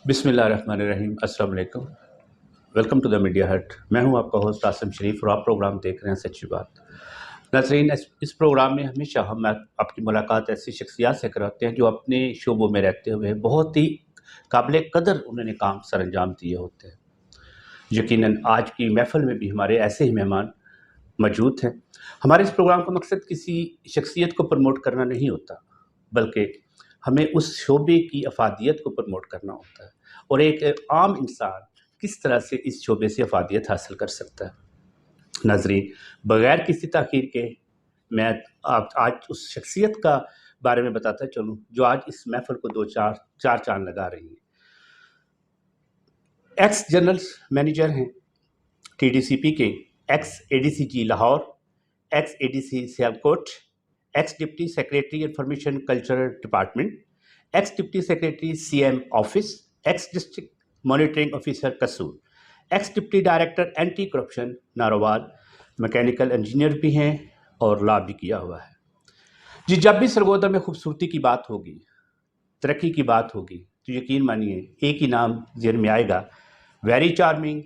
बिस्मिल्लाहिर्रहमानिर्रहीम, अस्सलाम वालेकुम। वेलकम टू द मीडिया हट। मैं हूं आपका होस्ट आसिम शरीफ और आप प्रोग्राम देख रहे हैं सच्ची बात। नाज़रीन, इस प्रोग्राम में हमेशा हम आपकी मुलाकात ऐसी शख्सियात से कराते हैं जो अपने शोबों में रहते हुए बहुत ही काबिल कदर उन्होंने काम सर अंजाम दिए होते हैं। यकीनन आज की महफ़िल में भी हमारे ऐसे ही मेहमान मौजूद हैं। हमारे इस प्रोग्राम का मकसद किसी शख्सियत को प्रमोट करना नहीं होता, बल्कि हमें उस शोबे की अफादियत को प्रमोट करना होता है और एक आम इंसान किस तरह से इस शोबे से अफादियत हासिल कर सकता है। नाज़रीन, बगैर किसी ताख़ीर के मैं आप आज उस शख्सियत का बारे में बताता चलूँ जो आज इस महफ़िल को दो चार चाँद लगा रही है। एक्स जनरल मैनेजर हैं TDCP के, ex ADCG Lahore, ex ADC Sialkot, ex deputy secretary information cultural department, ex deputy secretary CM office, ex district monitoring officer Kasur, ex deputy director anti corruption Narowal, mechanical engineer भी हैं और लॉ भी किया हुआ है। जी, जब भी सरगोदा में खूबसूरती की बात होगी, तरक्की की बात होगी, तो यकीन मानिए एक ही नाम ज़हन में आएगा, very charming,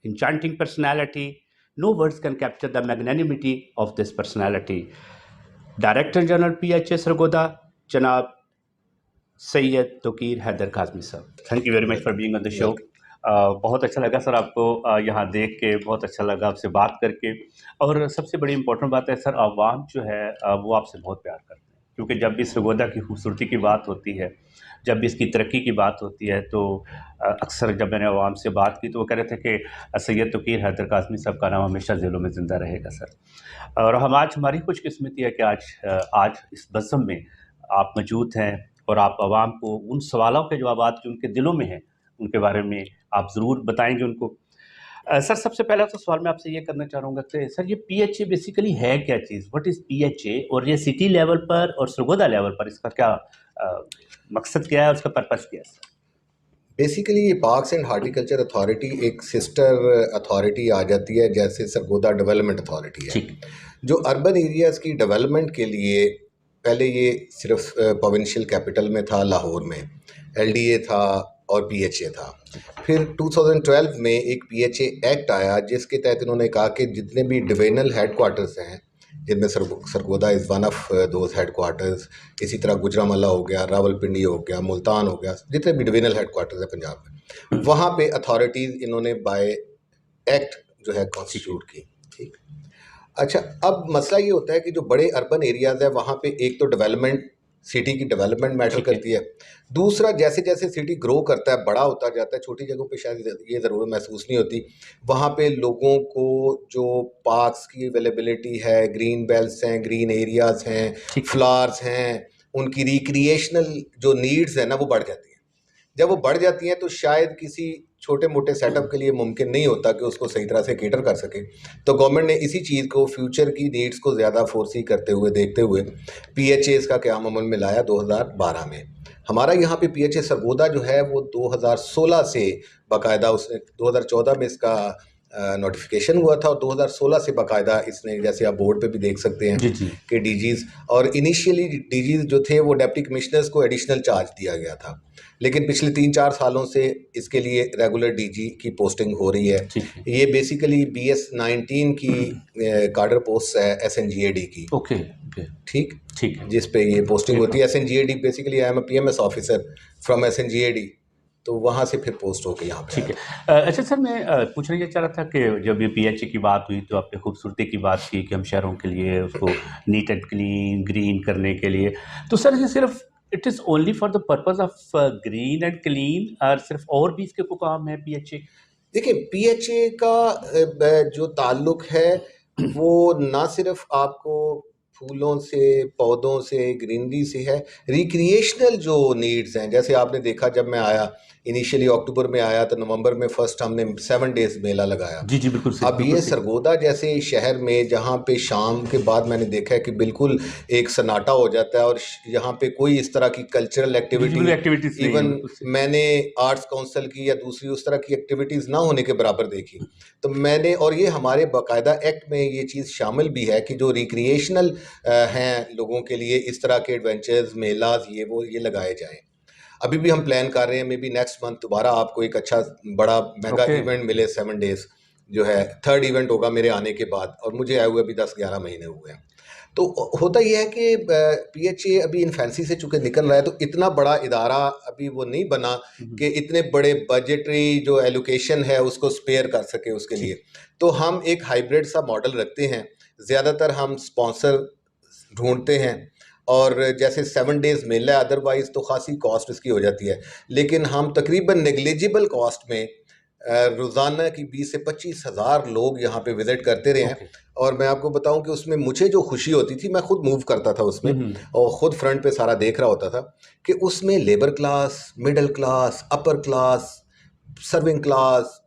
enchanting personality. No words can capture the magnanimity of this personality. Director General PHA Sargodha जनाब सैयद तोकीर हैदर काज़मी साहब, thank you very much for being on the show. बहुत अच्छा लगा सर आपको यहाँ देख के, बहुत अच्छा लगा आपसे बात करके। और सबसे बड़ी इम्पोर्टेंट बात है सर, आवाम जो है वो आपसे बहुत प्यार करते हैं, क्योंकि जब भी सरगोदा की खूबसूरती की बात होती है, जब भी इसकी तरक्की की बात होती है, तो अक्सर जब मैंने आवाम से बात की तो वो कह रहे थे कि सैयद तोकीर हैदर काज़मी साहब का नाम हमेशा दिलों में ज़िंदा रहेगा सर। और हमारी खुशकिस्मती है कि आज इस बज़म में आप मौजूद हैं और आप आवाम को उन सवालों के जवाबात जो उनके दिलों में हैं, उनके बारे में आप ज़रूर बताएँगे उनको। सर, सबसे पहला तो सवाल मैं आपसे ये करना चाहूँगा कि सर, ये PHA बेसिकली है क्या चीज़? What is PHA? और ये सिटी लेवल पर और सरगोदा लेवल पर इसका क्या मकसद क्या है और उसका पर्पस क्या है? बेसिकली ये पार्क्स एंड हार्टिकल्चर अथॉरिटी एक सिस्टर अथॉरिटी आ जाती है, जैसे सरगोदा डेवलपमेंट अथॉरिटी है, जो अर्बन एरियाज़ की डेवलपमेंट के लिए पहले ये सिर्फ प्रोविंशियल कैपिटल में था, लाहौर में LDA था और PHA था। फिर 2012 में एक PHA एक्ट आया जिसके तहत इन्होंने कहा कि जितने भी डिवीजनल हेडक्वार्टर्स हैं, जिनमें Sargodha is one of those headquarters, इसी तरह गुजरांवाला हो गया, रावलपिंडी हो गया, मुल्तान हो गया, जितने भी डिवीजनल हेडक्वार्टर्स है पंजाब में, वहाँ पे अथॉरिटीज़ इन्होंने बाय एक्ट जो है कॉन्स्टिट्यूट की। ठीक, अच्छा, अब मसला ये होता है कि जो बड़े अर्बन एरियाज़ है वहाँ पे एक तो डेवलपमेंट, सिटी की डेवलपमेंट मैटर करती है। दूसरा, जैसे जैसे सिटी ग्रो करता है, बड़ा होता जाता है, छोटी जगहों पे शायद ये ज़रूरत महसूस नहीं होती, वहाँ पे लोगों को जो पार्क्स की अवेलेबिलिटी है, ग्रीन बेल्ट्स हैं, ग्रीन एरियाज़ हैं, फ्लावर्स हैं, उनकी रिक्रिएशनल जो नीड्स हैं ना, वो बढ़ जाती हैं। जब वो बढ़ जाती हैं तो शायद किसी छोटे मोटे सेटअप के लिए मुमकिन नहीं होता कि उसको सही तरह से केटर कर सके। तो गवर्नमेंट ने इसी चीज़ को, फ्यूचर की नीड्स को ज़्यादा फोर्सी करते हुए, देखते हुए PHAs का क़याम अमल में लाया 2012 में। हमारा यहाँ पे PHA सरगोदा जो है वो 2016 से बाकायदा, उसने 2014 में इसका नोटिफिकेशन हुआ था और 2016 से बाकायदा इसने, जैसे आप बोर्ड पे भी देख सकते हैं कि DGs, और इनिशियली DGs जो थे वो डिप्टी कमिश्नर्स को एडिशनल चार्ज दिया गया था, लेकिन पिछले 3-4 सालों से इसके लिए रेगुलर DG की पोस्टिंग हो रही है। ये बेसिकली BS19 की कार्डर पोस्ट है SNGAD की। ओके, ठीक, जिस पे ये पोस्टिंग होती है। SNGAD basically I am a PMS officer from SNGAD, तो वहाँ से फिर पोस्ट होकर यहाँ पे। ठीक है। अच्छा सर, मैं पूछना ये चाह रहा था कि जब ये PHA की बात हुई तो आपने खूबसूरती की बात की कि हम शहरों के लिए उसको नीट एंड क्लीन, ग्रीन करने के लिए, तो सर ये सिर्फ it is only for the purpose of green and clean, और सिर्फ और भी इसके कोई काम है PHA? देखिए, PHA का जो ताल्लुक है वो ना सिर्फ आपको फूलों से, पौधों से, ग्रीनरी से है, रिक्रिएशनल जो नीड्स हैं, जैसे आपने देखा जब मैं आया, इनिशियली अक्टूबर में आया तो नवंबर में फर्स्ट हमने 7 डेज मेला लगाया। जी बिल्कुल सही। अब ये सरगोदा जैसे शहर में, जहाँ पे शाम के बाद मैंने देखा है कि बिल्कुल एक सन्नाटा हो जाता है और यहाँ पे कोई इस तरह की कल्चरल एक्टिविटी, इवन मैंने आर्ट्स काउंसिल की या दूसरी उस तरह की एक्टिविटीज़ ना होने के बराबर देखी। तो मैंने, और ये हमारे बाकायदा एक्ट में ये चीज़ शामिल भी है कि जो रिक्रिएशनल हैं लोगों के लिए इस तरह के एडवेंचर्स, मेलाज, ये लगाए जाएँ। अभी भी हम प्लान कर रहे हैं, मे बी नेक्स्ट मंथ दोबारा आपको एक अच्छा बड़ा मेगा इवेंट मिले 7 डेज जो है, थर्ड इवेंट होगा मेरे आने के बाद, और मुझे आए हुए अभी 10-11 महीने हुए हैं। तो होता यह है कि PHA अभी इन्फेंसी से चूंकि निकल रहा है, तो इतना बड़ा इदारा अभी वो नहीं बना कि इतने बड़े बजटरी जो एलोकेशन है उसको स्पेयर कर सके उसके लिए। तो हम एक हाइब्रिड सा मॉडल रखते हैं, ज़्यादातर हम स्पॉन्सर ढूंढते हैं, और जैसे 7 डेज मेला है, अदरवाइज तो खासी कॉस्ट इसकी हो जाती है, लेकिन हम तकरीबन नेग्लिजिबल कॉस्ट में रोज़ाना की 20 से 25 हज़ार लोग यहाँ पे विज़िट करते रहे हैं। और मैं आपको बताऊं कि उसमें मुझे जो खुशी होती थी, मैं खुद मूव करता था उसमें और ख़ुद फ्रंट पे सारा देख रहा होता था, कि उसमें labour class, middle class, upper class, serving class,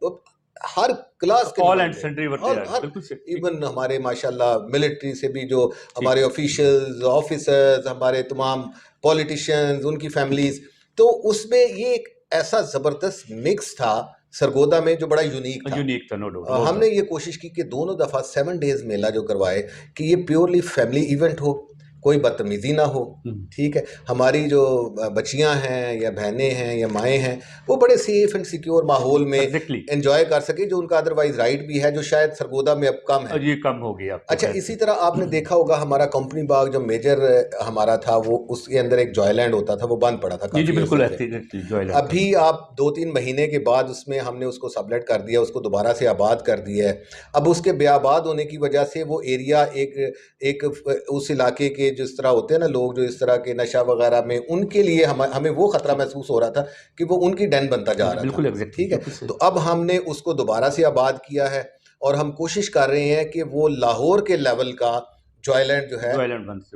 हर क्लास के ऑल लोग एंड थे। सन्ड्री और इवन हमारे माशाल्लाह मिलिट्री से भी जो हमारे ऑफिशियल्स, ऑफिसर्स, हमारे तमाम पॉलिटिशियंस, उनकी फैमिलीज, तो उसमें ये एक ऐसा ज़बरदस्त मिक्स था सरगोदा में जो बड़ा यूनिक था। No doubt. हमने ये कोशिश की कि दोनों दफ़ा 7 डेज मेला जो करवाए कि ये प्योरली फैमिली इवेंट हो, कोई बदतमीज़ी ना हो, ठीक है। हमारी जो बच्चियां हैं या बहनें हैं या माएँ हैं, वो बड़े सेफ एंड सिक्योर माहौल में एंजॉय कर सके, जो उनका अदरवाइज राइट भी है, जो शायद सरगोदा में अब कम है। ये कम हो गया। अच्छा, इसी तरह आपने देखा होगा हमारा कंपनी बाग जो मेजर हमारा था, वो उसके अंदर एक जॉयलैंड होता था, वो बंद पड़ा था काफी बिल्कुल जॉयलैंड। अभी आप 2-3 महीने के बाद उसमें हमने उसको सबलेट कर दिया, उसको दोबारा से आबाद कर दिया है। अब उसके बेआबाद होने की वजह से वो एरिया एक उस इलाके के जिस तरह होते हैं ना लोग जो इस तरह के नशा वगैरह में, उनके लिए हमें वो खतरा महसूस हो रहा था कि वो उनकी डैन बनता जा रहा था। ठीक है, तो अब हमने उसको दोबारा से आबाद किया है, और हम कोशिश कर रहे हैं कि वो लाहौर के लेवल का जॉयलैंड जो है,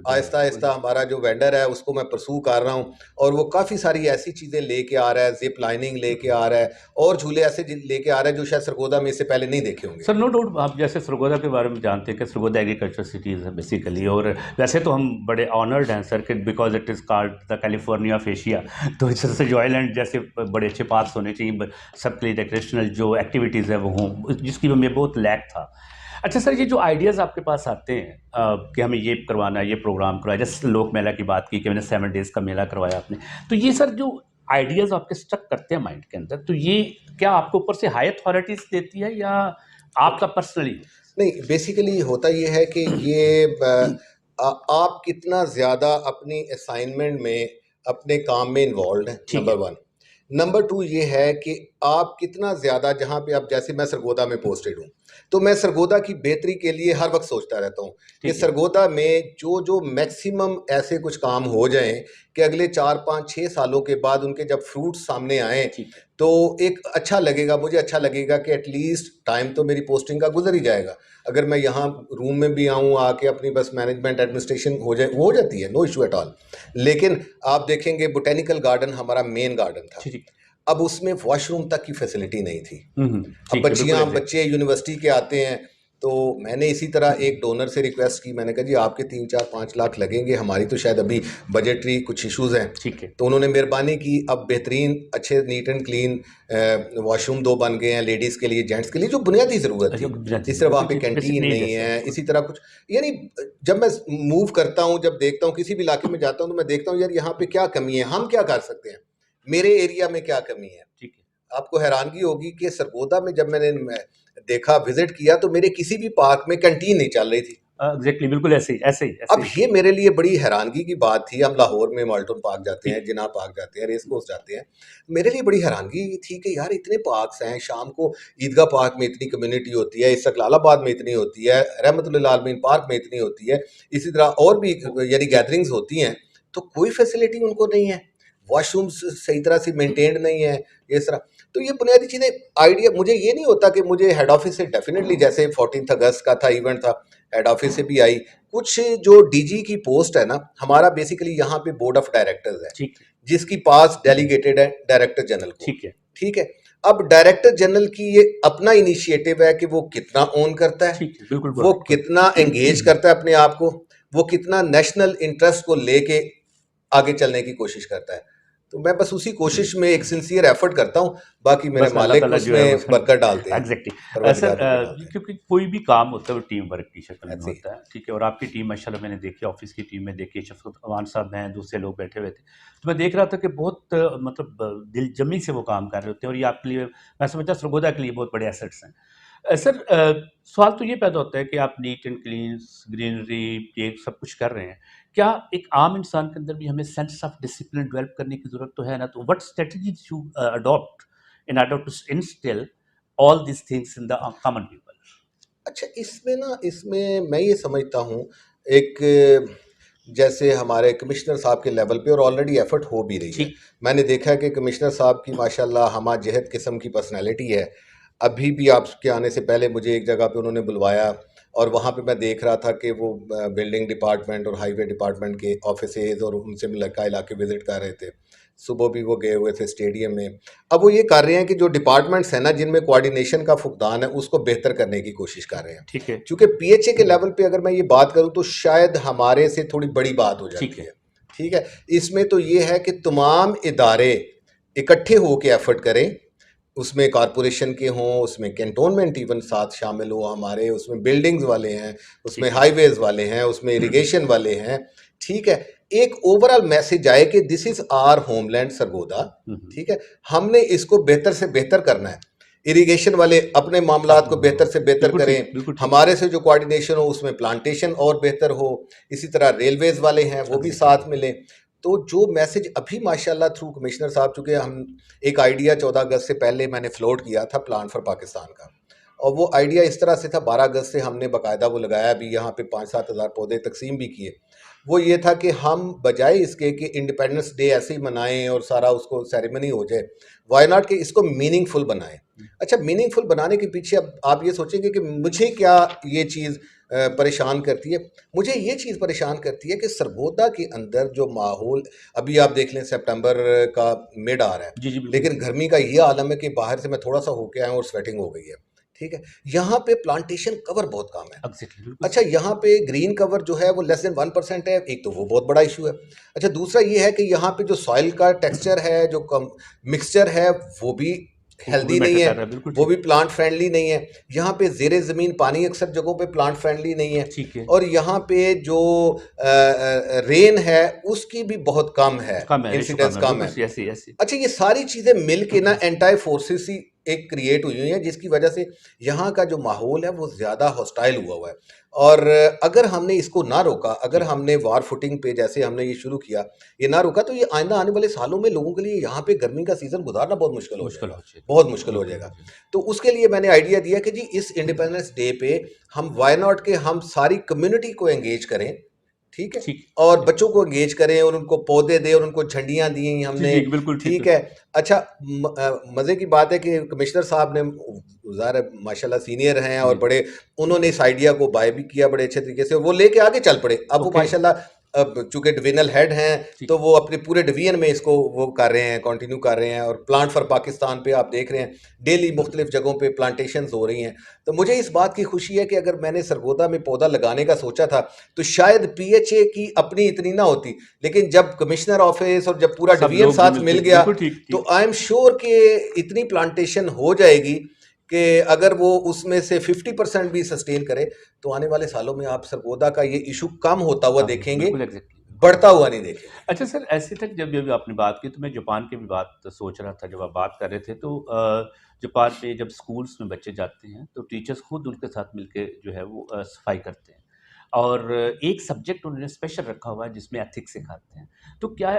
आहिस्ता आहिस्ता हमारा जो वेंडर है उसको मैं परसू कर रहा हूँ, और वो काफ़ी सारी ऐसी चीज़ें लेके आ रहा है, जिप लाइनिंग लेके आ रहा है, और झूले ऐसे लेके आ रहा है जो शायद सरगोदा में इससे पहले नहीं देखे होंगे। सर नो डाउट, आप जैसे सरगोदा के बारे में जानते हैं कि सरगोदा एग्रीकल्चर सिटीज़ है बेसिकली, और वैसे तो हम बड़े ऑनर्ड हैं सर, कि because it is called the California of Asia. तो जैसे जॉयलैंड जैसे बड़े अच्छे पार्क्स होने चाहिए सबके लिए, रिक्रिएशनल जो एक्टिविटीज़ है वो हों, जिसकी हमें बहुत लैक था। अच्छा सर, ये जो आइडियाज़ आपके पास आते हैं कि हमें ये करवाना है, ये प्रोग्राम करवाया, जैसे लोक मेला की बात की कि मैंने 7 डेज़ का मेला करवाया आपने, तो ये सर जो आइडियाज़ आपके स्टक करते हैं माइंड के अंदर, तो ये क्या आपके ऊपर से हाई अथॉरिटीज़ देती है या आपका पर्सनली? नहीं, बेसिकली होता ये है कि ये आप कितना ज़्यादा अपनी असाइनमेंट में, अपने काम में इन्वॉल्व हैं, नंबर 1। नंबर 2 ये है कि आप कितना ज़्यादा, जहाँ पे आप, जैसे मैं सरगोदा में पोस्टेड हूँ, तो मैं सरगोदा की बेहतरी के लिए हर वक्त सोचता रहता हूँ कि सरगोदा में जो मैक्सिमम ऐसे कुछ काम हो जाएं कि अगले 4-5-6 सालों के बाद उनके जब फ्रूट सामने आए, तो एक अच्छा लगेगा, मुझे अच्छा लगेगा कि एटलीस्ट टाइम तो मेरी पोस्टिंग का गुजर ही जाएगा। अगर मैं यहाँ रूम में भी आऊँ आके अपनी बस मैनेजमेंट एडमिनिस्ट्रेशन हो जाए, वो हो जाती है, नो इशू एट ऑल। लेकिन आप देखेंगे बोटेनिकल गार्डन हमारा मेन गार्डन था, अब उसमें वॉशरूम तक की फैसिलिटी नहीं थी। अब बच्चे यूनिवर्सिटी के आते हैं, तो मैंने इसी तरह एक डोनर से रिक्वेस्ट की, मैंने कहा जी आपके 3-4-5 लाख लगेंगे, हमारी तो शायद अभी बजटरी कुछ इश्यूज़ हैं। ठीक है, तो उन्होंने मेहरबानी की, अब बेहतरीन अच्छे नीट एंड क्लीन वॉशरूम 2 बन गए हैं लेडीज़ के लिए, जेंट्स के लिए, जो बुनियादी ज़रूरत थी। इस तरह वहाँ पे कैंटीन नहीं है, इसी तरह कुछ, यानी जब मैं मूव करता हूँ, जब देखता हूँ किसी भी इलाके में जाता हूँ, तो मैं देखता हूँ यार यहाँ पे क्या कमी है, हम क्या कर सकते हैं, मेरे एरिया में क्या कमी है। ठीक है, आपको हैरानगी होगी कि सरगोदा में जब मैंने देखा, विजिट किया, तो मेरे किसी भी पार्क में कैंटीन नहीं चल रही थी। एग्जैक्टली, बिल्कुल ऐसे ही। अब ये मेरे लिए बड़ी हैरानगी की बात थी। हम लाहौर में माल्टन पार्क जाते हैं, जिना पार्क जाते हैं, रेस कोर्स जाते हैं, मेरे लिए बड़ी हैरानगी थी कि यार इतने पार्क्स हैं, शाम को ईदगाह पार्क में इतनी कम्युनिटी होती है, इस्तकलालाबाद में इतनी होती है, रहमतुल्लाह आलमीन पार्क में इतनी होती है, इसी तरह और भी यानी गैदरिंग्स होती हैं, तो कोई फैसिलिटी उनको नहीं है, वॉशरूम्स सही तरह से मेंटेन्ड नहीं है, इस तरह। तो ये बुनियादी चीज़ें, आइडिया मुझे ये नहीं होता कि मुझे हेड ऑफिस से डेफिनेटली, जैसे 14 अगस्त का था इवेंट था, हेड ऑफिस से भी आई, कुछ जो डीजी की पोस्ट है ना, हमारा बेसिकली यहाँ पे बोर्ड ऑफ डायरेक्टर्स है, जिसकी पास डेलीगेटेड है डायरेक्टर जनरल को। ठीक है, अब डायरेक्टर जनरल की ये अपना इनिशिएटिव है कि वो कितना ओन करता है, वो कितना एंगेज करता है अपने आप को, वो कितना नेशनल इंटरेस्ट को लेके आगे चलने की कोशिश करता है। तो मैं बस उसी कोशिश में एक सिंसियर एफर्ट करता हूँ, बाकी मेरे बस अल्लाह मालिक ताला जो है वो उसमें बरकत डालते हैं, एग्जैक्टली। परवरदिगार सर बरकत डालते हैं। क्योंकि कोई भी काम होता है वो टीम वर्क की शक्ल में ऐसे ही। होता है, ठीक है। और आपकी टीम माशाल्लाह मैंने देखी, ऑफिस की टीम में देखी, शफकत अमान साहब हैं, दूसरे लोग बैठे हुए थे, तो मैं देख रहा था कि बहुत मतलब दिलजमी से वो काम कर रहे होते हैं, और ये आपके लिए, मैं समझता हूँ सरगोदा के लिए बहुत बड़े एसेट्स हैं। सर सवाल तो ये पैदा होता है कि आप नीट एंड क्लीन, ग्रीनरी, ये सब कुछ कर रहे हैं, क्या एक आम इंसान के अंदर भी हमें सेंस ऑफ डिसिप्लिन डेवलप करने की ज़रूरत तो है ना? तो what strategies you adopt in order to instil all these things in the common people? अच्छा, इसमें मैं ये समझता हूँ, एक जैसे हमारे कमिश्नर साहब के लेवल पे और ऑलरेडी एफर्ट हो भी रही है। ठीक। मैंने देखा है कि कमिश्नर साहब की माशाल्लाह हमा जहत किस्म की पर्सनैलिटी है। अभी भी आपके आने से पहले मुझे एक जगह पे उन्होंने बुलवाया, और वहाँ पे मैं देख रहा था कि वो बिल्डिंग डिपार्टमेंट और हाईवे डिपार्टमेंट के ऑफिसेज और उनसे मुल्लिका इलाके विजिट कर रहे थे। सुबह भी वो गए हुए थे स्टेडियम में। अब वो ये कर रहे हैं कि जो डिपार्टमेंट्स हैं ना, जिनमें कोऑर्डिनेशन का फुकदान है, उसको बेहतर करने की कोशिश कर रहे हैं। ठीक है। चूँकि पीएचए के लेवल पे अगर मैं ये बात करूँ तो शायद हमारे से थोड़ी बड़ी बात हो ठीक जाती है। है। ठीक है? इसमें तो ये है कि तमाम इदारे इकट्ठे होके एफर्ट करें, उसमें कॉरपोरेशन के हों, उसमें कैंटोनमेंट इवन साथ शामिल हो हमारे, उसमें बिल्डिंग्स वाले हैं, उसमें ठीक है। हाईवेज़ वाले हैं, उसमें इरिगेशन वाले हैं। ठीक है? एक ओवरऑल मैसेज आए कि this is our homeland Sargodha. ठीक है? हमने इसको बेहतर से बेहतर करना है। इरिगेशन वाले अपने मामलात को बेहतर से बेहतर बिल्कुल ठीक, करें, बिल्कुल ठीक। हमारे से जो कोऑर्डिनेशन हो उसमें प्लांटेशन और बेहतर हो, इसी तरह रेलवेज़ वाले हैं वो भी एग्जैक्टली। साथ मिलें। तो जो मैसेज अभी माशाल्लाह थ्रू कमिश्नर साहब, चूँकि हम एक आइडिया 14 अगस्त से पहले मैंने फ्लोट किया था प्लान फॉर पाकिस्तान का, और वो आइडिया इस तरह से था, 12 अगस्त से हमने बाकायदा वो लगाया भी, यहाँ पे 5-7 हज़ार पौधे तकसीम भी किए। वो ये था कि हम बजाय इसके कि इंडिपेंडेंस डे ऐसे ही मनाएं और सारा उसको सेरेमनी हो जाए, वाई नॉट कि इसको मीनिंगफुल बनाएं। अच्छा, मीनिंगफुल बनाने के पीछे अब आप ये सोचेंगे कि मुझे क्या ये चीज़ परेशान करती है। मुझे ये चीज़ परेशान करती है कि सरगोदा के अंदर जो माहौल, अभी आप देख लें सितंबर का मिड आ रहा है, जी जी बिल्कुल। लेकिन गर्मी का ये आलम है कि बाहर से मैं थोड़ा सा होके आया हूँ और स्वेटिंग हो गई है। ठीक है? यहाँ पे प्लांटेशन कवर बहुत कम है। एग्जैक्टली बिल्कुल अच्छा, सही। यहाँ पे ग्रीन कवर जो है वो लेस देन 1% है, एक तो वो बहुत बड़ा इशू है। अच्छा, दूसरा ये है कि यहाँ पे जो सॉइल का टेक्सचर है, जो कम मिक्सचर है, वो भी वो भी हेल्दी नहीं मैटर है, कर रहा है, बिल्कुल वो ठीक। भी प्लांट फ्रेंडली नहीं है। यहाँ पे ज़ेरे ज़मीन पानी अक्सर जगहों पे प्लांट फ्रेंडली नहीं है, ठीक है। और यहाँ पे जो रेन है उसकी भी बहुत कम है, कम है, रेशो इंसिडेंस कम है, कम बिल्कुल है। सही, ऐसे ऐसे। अच्छा, ये सारी चीज़ें मिल के ना एंटाई फोर्सेस ही एक क्रिएट हुई हुई हैं, जिसकी वजह से यहाँ का जो माहौल है वो ज़्यादा हॉस्टाइल हुआ हुआ है। और अगर हमने इसको ना रोका, अगर जी। हमने वार फुटिंग पे जैसे हमने ये शुरू किया, ये ना रोका, तो ये आइंदा आने वाले सालों में लोगों के लिए यहाँ पे गर्मी का सीज़न गुजारना बहुत मुश्किल हो मुश्किल जाएगा, हो जाएगा, बहुत मुश्किल हो बिल्कुल हो जाएगा। जाएगा। तो उसके लिए मैंने आइडिया दिया कि जी इस इंडिपेंडेंस डे पे हम व्हाई नॉट के हम सारी कम्युनिटी को एंगेज करें। ठीक है? ठीक। और बच्चों को एंगेज करें और उनको पौधे दें और उनको झंडियाँ दी जी हमने। जी बिल्कुल ठीक ठीक है। है? अच्छा, मज़े की बात है कि कमिश्नर साहब ने, ज़ाहिर है माशाल्लाह सीनियर हैं और जी। बड़े, उन्होंने इस आइडिया को बाय भी किया बड़े अच्छे तरीके से, और वो लेके आगे चल पड़े। अब वो ओके। माशाल्लाह, अब चूँकि डिवीजनल हेड हैं, ठीक। तो वो अपने पूरे डिवीजन में इसको वो कर रहे हैं, कंटिन्यू कर रहे हैं, और प्लांट फॉर पाकिस्तान पे आप देख रहे हैं डेली मुख्तलिफ जगहों पे प्लांटेशंस हो रही हैं। तो मुझे इस बात की खुशी है कि अगर मैंने सरगोदा में पौधा लगाने का सोचा था, तो शायद पीएचए की अपनी इतनी ना होती, लेकिन जब कमिश्नर ऑफिस और जब पूरा सब डिवीजन लोग जो साथ मिल मिलके गया, बिल्कुल ठीक तो ठीक। आई एम श्योर कि इतनी प्लांटेशन हो जाएगी कि अगर वो उसमें से 50% भी सस्टेन करे, तो आने वाले सालों में आप सरगोदा का ये इशू कम होता हुआ काम देखेंगे, बिल्कुल एग्जैक्टली। बढ़ता हुआ नहीं देखेंगे। अच्छा सर, ऐसे तक जब जब आपने बात की तो मैं जापान की भी बात सोच रहा था, जब आप बात कर रहे थे तो जापान में जब स्कूल्स में बच्चे जाते हैं तो टीचर्स खुद उनके साथ मिलके जो है वो सफाई करते हैं, और एक सब्जेक्ट उन्होंने स्पेशल रखा हुआ है जिसमें एथिक्स सिखाते हैं। तो क्या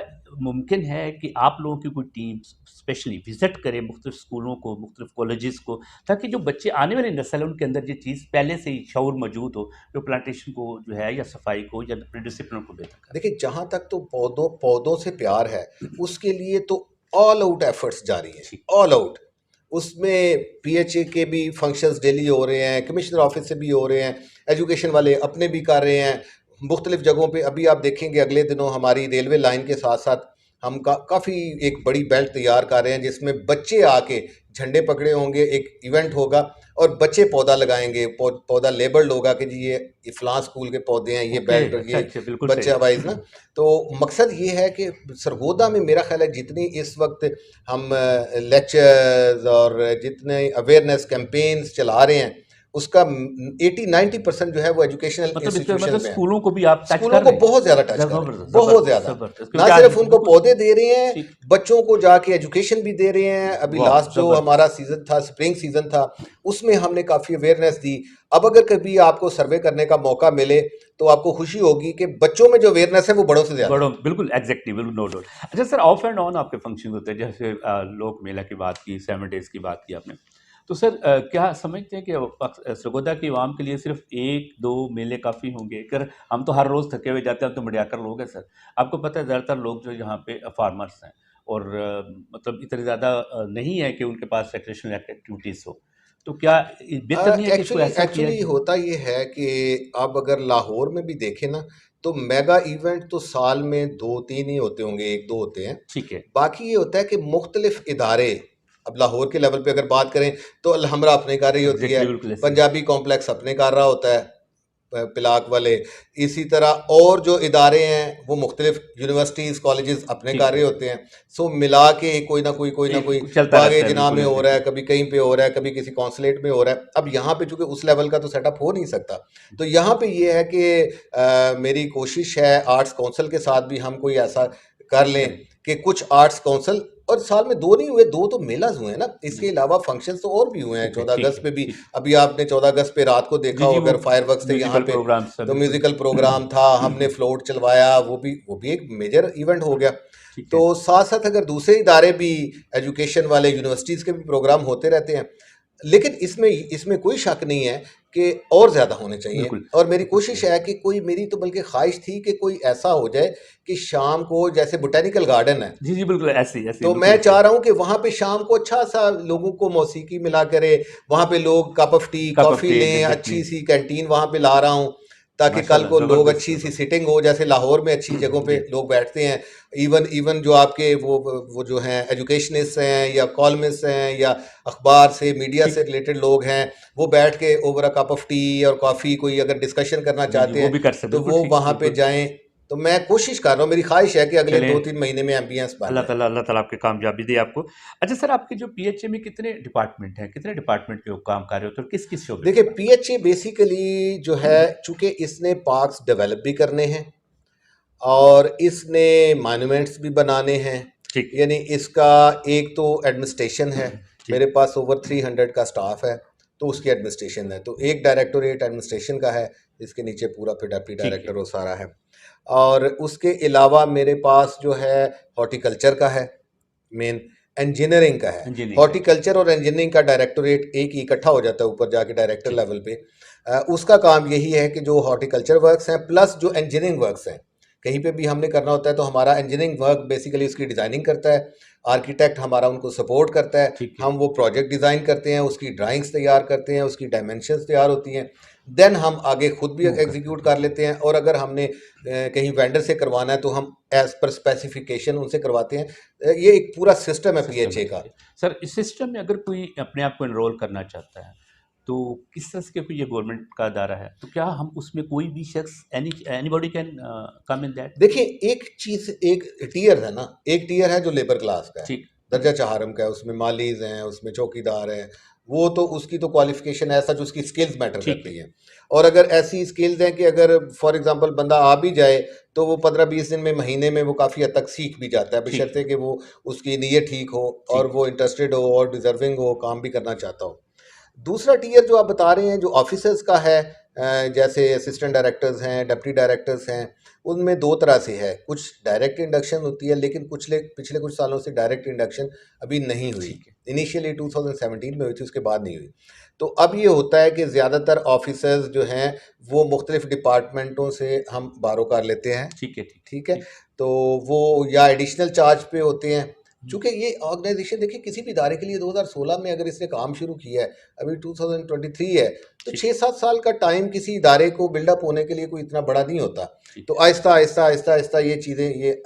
मुमकिन है कि आप लोगों की कोई टीम स्पेशली विजिट करे मुख्तलिफ स्कूलों को, मुख्तलिफ कॉलेजेस को, ताकि जो बच्चे आने वाली नस्ल है उनके अंदर ये चीज़ पहले से ही शऊर मौजूद हो, जो प्लांटेशन को जो है या सफाई को या अपने डिसिप्लिन को बेहतर करे? देखिए, जहाँ तक तो पौधों पौधों से प्यार है, उसके लिए तो ऑल आउट एफर्ट्स जारी हैं, ठीक। All out. उसमें पीएचए के भी फंक्शंस डेली हो रहे हैं, कमिश्नर ऑफिस से भी हो रहे हैं, एजुकेशन वाले अपने भी कर रहे हैं, मुख्तलिफ जगहों पे। अभी आप देखेंगे अगले दिनों हमारी रेलवे लाइन के साथ साथ हम काफ़ी एक बड़ी बेल्ट तैयार कर रहे हैं, जिसमें बच्चे आके झंडे पकड़े होंगे, एक इवेंट होगा, और बच्चे पौधा लगाएंगे, पौधा लेबल्ड होगा कि जी ये इफ्लां स्कूल के पौधे हैं, ये ओके, बेल्ट, अच्छा ये अच्छा, बिल्कुल बच्चा वाइज सही। ना। तो मकसद ये है कि सरगोदा में मेरा ख्याल है जितनी इस वक्त हम लेक्चर्स और जितने अवेयरनेस कैंपेन्स चला रहे हैं, उसका 80-90% जो है वो एजुकेशनल मतलब इसका इंस्टीट्यूशन मतलब में है। स्कूलों को भी आप टच स्कूलों कर को रहे बहुत ज़्यादा हैं। टच कर रहे हैं, जबरदस्त बहुत जबरदस्त ज़्यादा। जबरदस्त, ना क्योंकि आज सिर्फ उनको बिल्कुल पौधे दे रहे हैं, ठीक। बच्चों को जाके एजुकेशन भी दे रहे हैं। अभी वाह, लास्ट जो जबरदस्त। हमारा सीजन था, स्प्रिंग सीजन था, उसमें हमने काफ़ी अवेयरनेस दी। अब अगर कभी आपको सर्वे करने का मौका मिले तो आपको खुशी होगी कि बच्चों में जो अवेयरनेस है वो बड़ों से ज़्यादा है। बड़ों बिल्कुल एग्जैक्टली, बिल्कुल नो डाउट। अच्छा सर, ऑफ एंड ऑन आपके फंक्शन होते हैं, जैसे लोक मेला की बात की, 7 डेज की बात की आपने। तो सर क्या समझते हैं कि सरगोदा की आवाम के लिए सिर्फ एक दो मेले काफ़ी होंगे? अगर हम तो हर रोज़ थके हुए जाते हैं, हम तो मडियाकर लोग हैं सर। आपको पता है ज़्यादातर लोग जो यहाँ पे फार्मर्स हैं, और मतलब इतने ज़्यादा नहीं है कि उनके पास रिक्रिएशनल एक्टिविटीज़ हो। तो क्या बेहतर नहीं है कि इसको एक्चुअली ऐसा किया एक्चुअली जाए? होता ये है कि आप अगर लाहौर में भी देखें ना, तो मेगा इवेंट तो साल में 2-3 ही होते होंगे, 1-2 होते हैं। ठीक है। बाकी ये होता है कि मुख्तलिफ इदारे, अब लाहौर के लेवल पे अगर बात करें तो अलहमरा अपने कर रही होती है, एग्जैक्टली, बिल्कुल ऐसे ही। पंजाबी कॉम्प्लेक्स अपने कर रहा होता है, पिलाक वाले। इसी तरह और जो इदारे हैं वो मुख्तलिफ यूनिवर्सिटीज़ कॉलेजेस अपने ठीक कर है। रहे होते हैं। सो मिला के कोई ना कोई एक चलता बाग रहता है, जना में बिल्कुल हो रहा है, एग्जैक्टली। कभी कहीं पे हो रहा है, कभी किसी कॉन्सुलेट में हो रहा है। अब यहाँ पे चूंकि उस लेवल का तो सेटअप हो नहीं सकता, तो यहाँ पे ये है कि मेरी कोशिश है आर्ट्स काउंसिल के साथ भी हम कोई ऐसा कर लें करें। कि कुछ आर्ट्स काउंसिल, और साल में 2 नहीं हुए, 2 तो मेलाज हुए हैं ना, इसके अलावा फंक्शंस तो और भी हुए हैं। ठीक है, 14 ठीक अगस्त है, पे भी, ठीक। अभी आपने 14 अगस्त पे रात को देखा जी, हो, जी, वो अगर फायरवर्क्स थे यहाँ म्यूज़िकल पे, प्रोग्राम्स था, तो बिल्कुल। म्यूजिकल प्रोग्राम था, हमने फ्लोट चलवाया, वो भी एक मेजर इवेंट हो गया। ठीक तो है, साथ साथ अगर दूसरे इदारे भी, एजुकेशन वाले यूनिवर्सिटीज़ के भी प्रोग्राम होते रहते हैं, लेकिन इसमें इसमें कोई शक नहीं है कि और ज़्यादा होने चाहिए। बिल्कुल, और मेरी बिल्कुल कोशिश सही। है कि कोई, मेरी तो बल्कि ख्वाहिश थी कि कोई ऐसा हो जाए कि शाम को, जैसे बोटेनिकल गार्डन है, जी, जी, बिल्कुल ऐसे ही, ऐसे ही, तो बिल्कुल मैं ऐसे चाह ही। रहा हूँ कि वहाँ पे शाम को अच्छा सा लोगों को मौसीकी मिला करे, वहाँ पे लोग cup of tea cup of coffee tea, लें, एग्ज़ैक्टली। अच्छी सी कैंटीन वहाँ पे ला रहा हूँ, ताकि कल माशाल्लाह, को लोग, ज़बरदस्त, अच्छी सी ज़बरदस्त। सिटिंग हो, जैसे लाहौर में अच्छी जगहों पे जी, लोग बैठते हैं। इवन इवन जो आपके वो जो हैं एजुकेशनिस्ट हैं या कॉलमिस्ट हैं या अखबार से, मीडिया से ठीक। रिलेटेड लोग हैं, वो बैठ के over a cup of T और कॉफ़ी कोई अगर डिस्कशन करना जी, जी, चाहते वो हैं भी कर सकते, तो बिल्कुल वो ठीक, वहाँ पे बिल्कुल। जाएं। तो मैं कोशिश कर रहा हूँ, मेरी ख्वाहिश है कि अगले चलें, 2-3 महीने में एम्बियंस बन जाए। अल्लाह ताला आपकी कामयाबी दे आपको। अच्छा सर, आपके जो पीएचए में कितने डिपार्टमेंट हैं? कितने डिपार्टमेंट के वो काम कर रहे होते हैं और किस-किस शोबे में देखिए, काम करते पीएचए बेसिकली जो है, चूंकि इसने पार्क्स डेवलप भी करने हैं और इसने मॉन्यूमेंट्स भी बनाने हैं, हैं? ठीक, यानी इसका एक तो एडमिनिस्ट्रेशन है। मेरे ठीक, पास ओवर 300 का स्टाफ है, तो उसकी एडमिनिस्ट्रेशन है। तो एक डायरेक्टोरेट एडमिनिस्ट्रेशन का है, इसके नीचे पूरा फिर डिप्टी ठीक है। डायरेक्टर वो सारा है। और उसके अलावा मेरे पास जो है हॉर्टिकल्चर का है, मेन इंजीनियरिंग का है। इंजीनियरिंग का, ठीक। हॉर्टिकल्चर और इंजीनियरिंग का डायरेक्टोरेट एक ही इकट्ठा हो जाता है ऊपर जाके डायरेक्टर ठीक, लेवल पे। उसका काम यही है कि जो हॉर्टिकल्चर वर्क्स हैं प्लस जो इंजीनियरिंग वर्क्स हैं, कहीं पे भी हमने करना होता है तो हमारा इंजीनियरिंग वर्क बेसिकली उसकी डिज़ाइनिंग करता है, आर्किटेक्ट हमारा उनको सपोर्ट करता है, ठीक है। हम वो प्रोजेक्ट डिज़ाइन करते हैं, उसकी ड्राइंग्स तैयार करते हैं, उसकी डायमेंशंस तैयार होती हैं, देन हम आगे खुद भी मूव करते हैं, एग्जीक्यूट कर ठीक है। लेते हैं। और अगर हमने कहीं वेंडर से करवाना है तो हम एज पर स्पेसिफिकेशन उनसे करवाते हैं। ये एक पूरा सिस्टम है सिस्टम है, पीएचए ठीक का। है। सर, इस सिस्टम में अगर कोई अपने आप को एनरोल करना चाहता है, तो किस तरह से, कोई ये गवर्नमेंट का अदारा है, तो क्या हम उसमें कोई भी शख्स, anybody can come in that? देखिए, एक चीज़, एक टियर है ना, एक टियर है जो लेबर क्लास का है, ठीक। दर्जा चहारम का है, उसमें मालीज हैं, उसमें चौकीदार हैं। वो तो उसकी तो क्वालिफिकेशन ऐसा जो उसकी स्किल्स मैटर ठीक करती है। हैं। और अगर ऐसी स्किल्स हैं कि अगर फॉर एग्जांपल बंदा आ भी जाए तो वो 15-20 दिन में, महीने में वो काफ़ी हद तक सीख भी जाता है, ठीक बशर्ते है। कि वो, उसकी नीयत ठीक हो और ठीक है। वो इंटरेस्टेड हो और डिजर्विंग हो, काम भी करना चाहता हो। दूसरा टियर जो आप बता रहे हैं जो ऑफिसर्स का है, जैसे असिस्टेंट डायरेक्टर्स हैं, डिप्टी डायरेक्टर्स हैं, उनमें दो तरह से है। कुछ डायरेक्ट इंडक्शन होती है, लेकिन पिछले कुछ सालों से डायरेक्ट इंडक्शन अभी नहीं हुई। ठीक है। इनिशियली 2017 में हुई थी, उसके बाद नहीं हुई। तो अब ये होता है कि ज़्यादातर ऑफिसर्स जो हैं वो मुख्तलिफ डिपार्टमेंटों से हम बारो कर लेते हैं। ठीक है। ठीक है। ठीक है। ठीक। तो वो या एडिशनल चार्ज पे होते हैं। चूँकि ये ऑर्गेनाइजेशन, देखिए, किसी भी इदारे के लिए 2016 में अगर इसने काम शुरू किया है, अभी 2023 है, तो ठीक। 6-7 साल का टाइम किसी इदारे को बिल्डअप होने के लिए कोई इतना बड़ा नहीं होता। ठीक तो है। आहिस्ता आहिस्ता आहिस्ता आहिस्ता ये चीज़ें, ये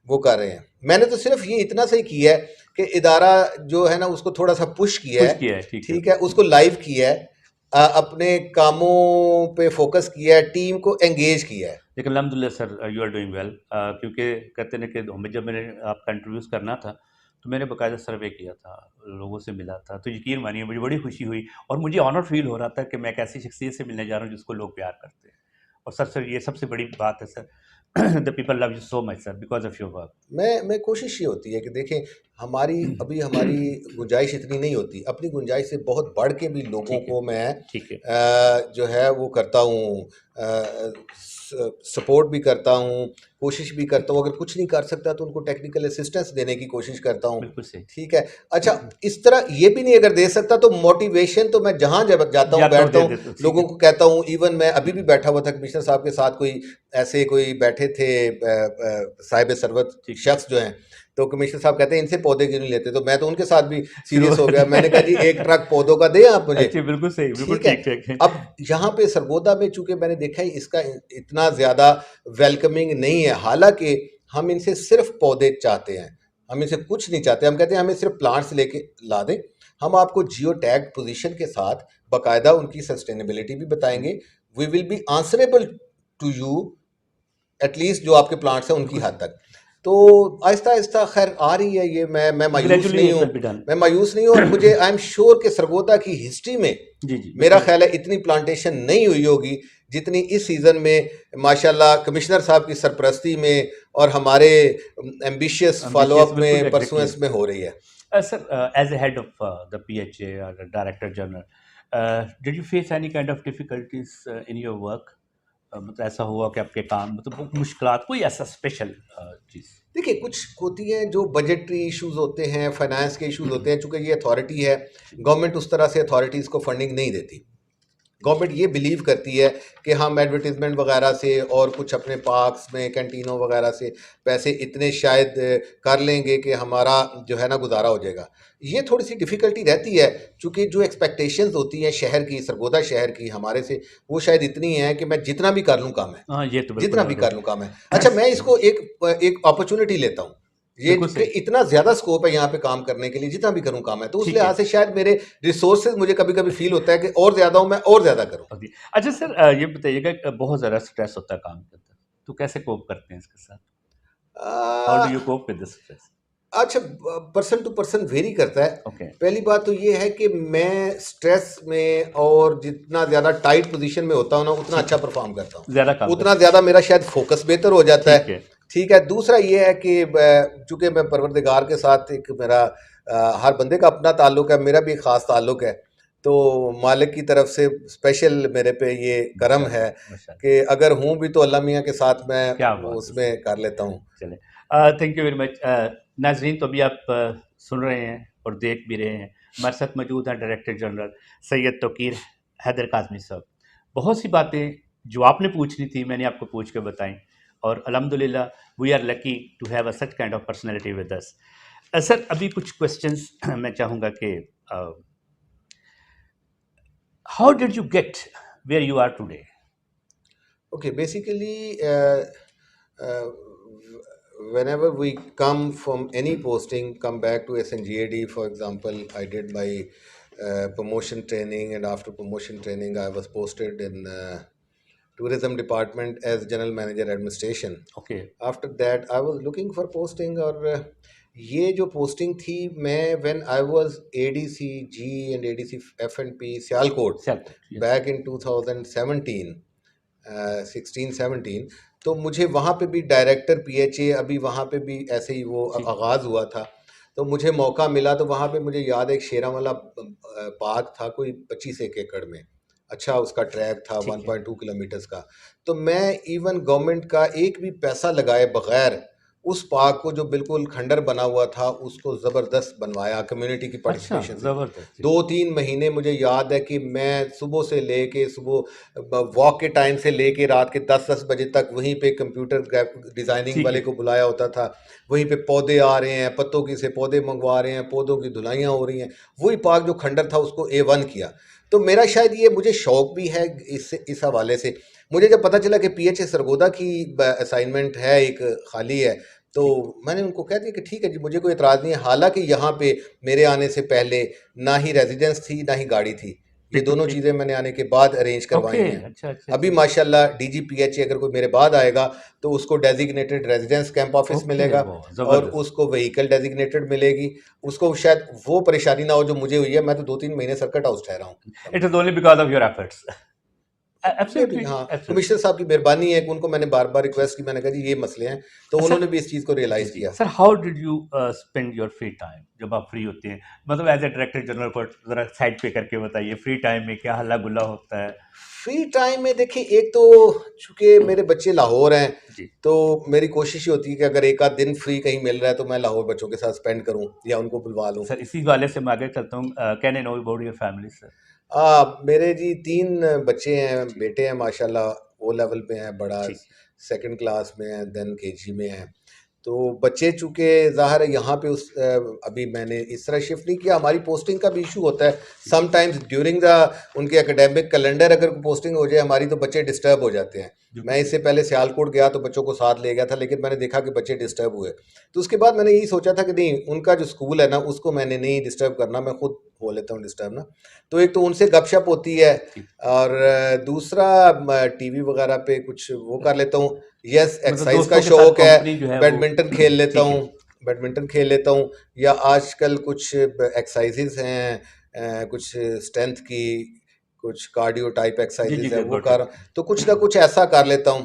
वो कर रहे हैं। मैंने तो सिर्फ ये इतना सा ही किया है कि इदारा जो है ना उसको थोड़ा सा पुश किया कुछ है, किया है, ठीक है। ठीक है, उसको लाइव किया है, अपने कामों पे फोकस किया है, टीम को एंगेज किया है। लेकिन अल्हम्दुलिल्लाह sir you are doing well, क्योंकि कहते हैं ना कि जब मैंने आपका इंटरव्यूज़ करना था तो मैंने बाकायदा सर्वे किया था, लोगों से मिला था, तो यकीन मानिए मुझे बड़ी खुशी हुई और मुझे ऑनर फील हो रहा था कि मैं एक ऐसी शख्सियत से मिलने जा रहा हूँ जिसको लोग प्यार करते हैं। और सर ये सबसे बड़ी बात है sir. The people love you so much sir because of your work. मैं कोशिश ये होती है कि देखें, हमारी गुंजाइश इतनी नहीं होती, अपनी गुंजाइश से बहुत बढ़ के भी लोगों ठीक है, को मैं ठीक है। जो है वो करता हूँ, सपोर्ट भी करता हूँ, कोशिश भी करता हूँ, अगर कुछ नहीं कर सकता तो उनको टेक्निकल असिस्टेंस देने की कोशिश करता हूँ, बिल्कुल सही। ठीक है। अच्छा, इस तरह ये भी नहीं अगर दे सकता तो मोटिवेशन तो मैं जहाँ जब जाता हूँ जाता हूँ बैठता दे हूँ, देता हूँ, ठीक लोगों है। को कहता हूँ, इवन मैं अभी भी बैठा हुआ था कमिश्नर साहब के साथ, कोई बैठे थे साहिब सरवत ठीक है। शख्स जो हैं, तो कमिश्नर साहब कहते हैं इनसे पौधे क्यों नहीं लेते, तो मैं तो उनके साथ भी शुरू सीरियस हो गया, मैंने कहा जी एक ट्रक पौधों का दें आप मुझे, अच्छी, बिल्कुल सही, बिल्कुल ठीक है। ठीक ठीक है। अब यहाँ पे सरगोदा में चूंकि मैंने देखा है इसका इतना ज्यादा वेलकमिंग नहीं है, हालांकि हम इनसे सिर्फ पौधे चाहते हैं, हम इनसे कुछ नहीं चाहते, हम कहते हैं हमें सिर्फ प्लांट्स लेके ला दें, हम आपको जियो टैग पोजिशन के साथ बाकायदा उनकी सस्टेनेबिलिटी भी बताएंगे, we will be answerable to you, at least जो आपके प्लांट्स हैं उनकी बिल्कुल हद सही। तक। तो आहिस्ता आहिस्ता खैर आ रही है ये, मैं मायूस ग्रेजुअली नहीं इट हूँ, विल बी डन। मैं मायूस नहीं हूँ, और मुझे आई एम श्योर कि सरगोदा की हिस्ट्री में जी जी मेरा बिल्कुल। ख्याल है इतनी प्लांटेशन नहीं हुई होगी जितनी इस सीज़न में माशाल्लाह कमिश्नर साहब की सरपरस्ती में और हमारे एम्बिशियस एम्बिशियस, फॉलोअप बिल्कुल में एग्जैक्टली। परसुएंस में हो रही है। Sir as a head of the PHA और director general, did you face any kind of difficulties in your work? मतलब ऐसा हुआ कि आपके काम मतलब मुश्किलात कोई ऐसा स्पेशल चीज़? देखिए, कुछ होती हैं जो बजटरी इश्यूज होते हैं, फाइनेंस के इश्यूज होते हैं, चूंकि ये अथॉरिटी है, गवर्नमेंट उस तरह से अथॉरिटीज़ को फंडिंग नहीं देती। गवर्नमेंट ये बिलीव करती है कि हम एडवर्टीजमेंट वगैरह से और कुछ अपने पार्क्स में कैंटीनों वगैरह से पैसे इतने शायद कर लेंगे कि हमारा जो है ना गुजारा हो जाएगा। ये थोड़ी सी डिफ़िकल्टी रहती है, चूँकि जो एक्सपेक्टेशंस होती हैं शहर की, सरगोदा शहर की हमारे से, वो शायद इतनी है कि मैं जितना भी कर लूँ कम है, हाँ ये तो जितना बिल्कुल भी है। कर लूँ कम है। अच्छा, मैं इसको एक अपॉर्चुनिटी लेता हूँ, ये बिल्कुल कि सही। इतना ज़्यादा स्कोप है यहाँ पे काम करने के लिए, जितना भी करूँ काम है, तो उस ठीक है। लिहाज से शायद मेरे रिसोर्सेज, मुझे कभी कभी फील होता है कि और ज़्यादा हूँ, मैं और ज़्यादा करूँ। ओके। अच्छा सर, ये बताइएगा बहुत ज़्यादा स्ट्रेस होता है काम के अंदर, तो कैसे कोप करते हैं इसके साथ? How do uh, you cope with this stress? अच्छा, पर्सन टू पर्सन वेरी करता है। ओके। पहली बात तो ये है कि मैं स्ट्रेस में और जितना ज़्यादा टाइट पोजीशन में होता हूँ ना, उतना ठीक अच्छा है। परफॉर्म करता हूँ, ज़्यादा काम उतना करते ज़्यादा मेरा शायद फोकस बेहतर हो जाता हैं। है, ठीक है। ठीक है। दूसरा ये है कि चूंकि मैं परवरदिगार के साथ एक मेरा हर बंदे का अपना ताल्लुक है, मेरा भी एक ख़ास ताल्लुक है, तो मालिक की तरफ से स्पेशल मेरे पे ये करम माशाल्लाह, है माशाल्लाह। कि अगर हूँ भी तो अल्लाह मियाँ के साथ मैं क्या वो बात है सर। उसमें कर लेता हूँ। चले, थैंक यू वेरी मच। नाजरीन, तो अभी आप सुन रहे हैं और देख भी रहे हैं, हमारे साथ मौजूद हैं डायरेक्टर जनरल सैयद तौकीर हैदर काज़मी साहब। बहुत सी बातें जो आपने पूछनी थी मैंने आपको पूछ के बताई, और अल्हम्दुलिल्लाह we are lucky to have a such kind of personality with us. Sir अभी कुछ क्वेश्चंस मैं चाहूँगा कि how did you get where you are today? Okay, basically, uh, whenever we come from any posting, come back to SNGAD, for example, I did my promotion training, and after promotion training, I was posted in tourism department as general manager administration. Okay. After that, I was looking for posting, और ये जो posting थी, मैं when I was ADC G and ADC F&P Sialkot Sialkot, yes. Back in 2017, 16-17, तो मुझे वहाँ पे भी डायरेक्टर PHA, अभी वहाँ पे भी ऐसे ही वो ठीक। आगाज़ हुआ था, तो मुझे मौका मिला, तो वहाँ पे मुझे याद है एक शेरांवाला पार्क था, कोई 25 एकड़ में, अच्छा उसका ट्रैक था ठीक है। 1.2 किलोमीटर्स का। तो मैं इवन गवर्नमेंट का एक भी पैसा लगाए बगैर उस पार्क को, जो बिल्कुल खंडर बना हुआ था, उसको ज़बरदस्त बनवाया कम्युनिटी की अच्छा, पार्टिसिपेशन से। ज़बरदस्त, ठीक। 2-3 महीने मुझे याद है कि मैं सुबह से लेके, सुबह वॉक के टाइम से लेके रात के 10-10 बजे तक वहीं पे कंप्यूटर ग्राफिक डिज़ाइनिंग ठीक वाले है। को बुलाया होता था, वहीं पे पौधे आ रहे हैं, पत्तों की से पौधे मंगवा रहे हैं, पौधों की धुलाइयाँ हो रही हैं, वही पार्क जो खंडर था उसको A1 किया। तो मेरा शायद ये मुझे शौक भी है इस हवाले से। मुझे जब पता चला कि PHA सरगोदा की असाइनमेंट है, एक खाली है, तो मैंने उनको कह दिया कि ठीक है जी, मुझे कोई एतराज़ नहीं है। हालांकि यहाँ पे मेरे आने से पहले ना ही रेजिडेंस थी ना ही गाड़ी थी, ये बिल्कुल दोनों ठीक। चीज़ें मैंने आने के बाद अरेंज करवाई ओके, हैं। अच्छा अच्छा अभी अच्छा। माशाल्लाह DGPH अगर कोई मेरे बाद आएगा तो उसको designated residence camp office okay, मिलेगा बहुत और जबरदस्त। उसको व्हीकल डेजिग्नेटेड मिलेगी। उसको शायद वो परेशानी ना हो जो मुझे हुई है। मैं तो 2-3 महीने सर्किट हाउस ठहरा हूँ इट इज अल्हम्दुलिल्लाह। Only because of your efforts. मे भी, एब्सोल्युटली हाँ, एब्सोल्युटली। कमिश्नर साहब की मेहरबानी है कि उनको मैंने बार बार जी रिक्वेस्ट की, मैंने कहा जी ये मसले हैं, तो सर। उन्होंने भी इस चीज़ को जी रियलाइज़ जी किया। Sir, how did you spend your free time जब आप फ्री होते हैं, मतलब एज ए डायरेक्टर जनरल पर जरा साइड पे करके बताइए, फ्री टाइम में क्या हल्ला गुल्ला होता है? फ्री टाइम में देखिए, एक तो चूंकि मेरे बच्चे लाहौर हैं, जी तो मेरी कोशिश ये होती है कि अगर एक आध दिन फ्री कहीं मिल रहा है तो मैं लाहौर बच्चों के साथ स्पेंड करूं या उनको बुलवा लूं। सर, इसी वाले से मैं आगे चलता हूँ। Can I know about your family sir? मेरे जी 3 बच्चे हैं, जी बेटे हैं माशाल्लाह, ओ लेवल पे हैं, बड़ा ठीक है। सेकंड क्लास में है, देन KG में है। तो बच्चे चूंकि ज़ाहिर है यहाँ पे अभी मैंने इस तरह शिफ्ट नहीं किया, हमारी पोस्टिंग का भी इशू होता है समटाइम्स ड्यूरिंग द उनके एकेडमिक कैलेंडर, अगर पोस्टिंग हो जाए हमारी तो बच्चे डिस्टर्ब हो जाते हैं। बिल्कुल मैं सही। इससे पहले सियालकोट गया तो बच्चों को साथ ले गया था, लेकिन मैंने देखा कि बच्चे डिस्टर्ब हुए, तो उसके बाद मैंने यही सोचा था कि नहीं, उनका जो स्कूल है ना उसको मैंने नहीं डिस्टर्ब करना, मैं खुद हो लेता हूँ डिस्टर्ब ना। तो एक तो उनसे गपशप होती है, ठीक। और दूसरा टीवी वगैरह पे कुछ वो कर लेता हूँ। यस, मतलब एक्सरसाइज का दोस्तों के साथ शौक है, कंपनी जो है वो बैडमिंटन खेल लेता ठीक हूँ, है। बैडमिंटन खेल लेता हूँ, या आजकल कुछ एक्सरसाइजेज हैं, कुछ स्ट्रेंथ की, कुछ कार्डियो टाइप जी जी एक्सरसाइजेज है, वो गॉट कर, इट। तो कुछ ना कुछ ऐसा कर लेता हूँ।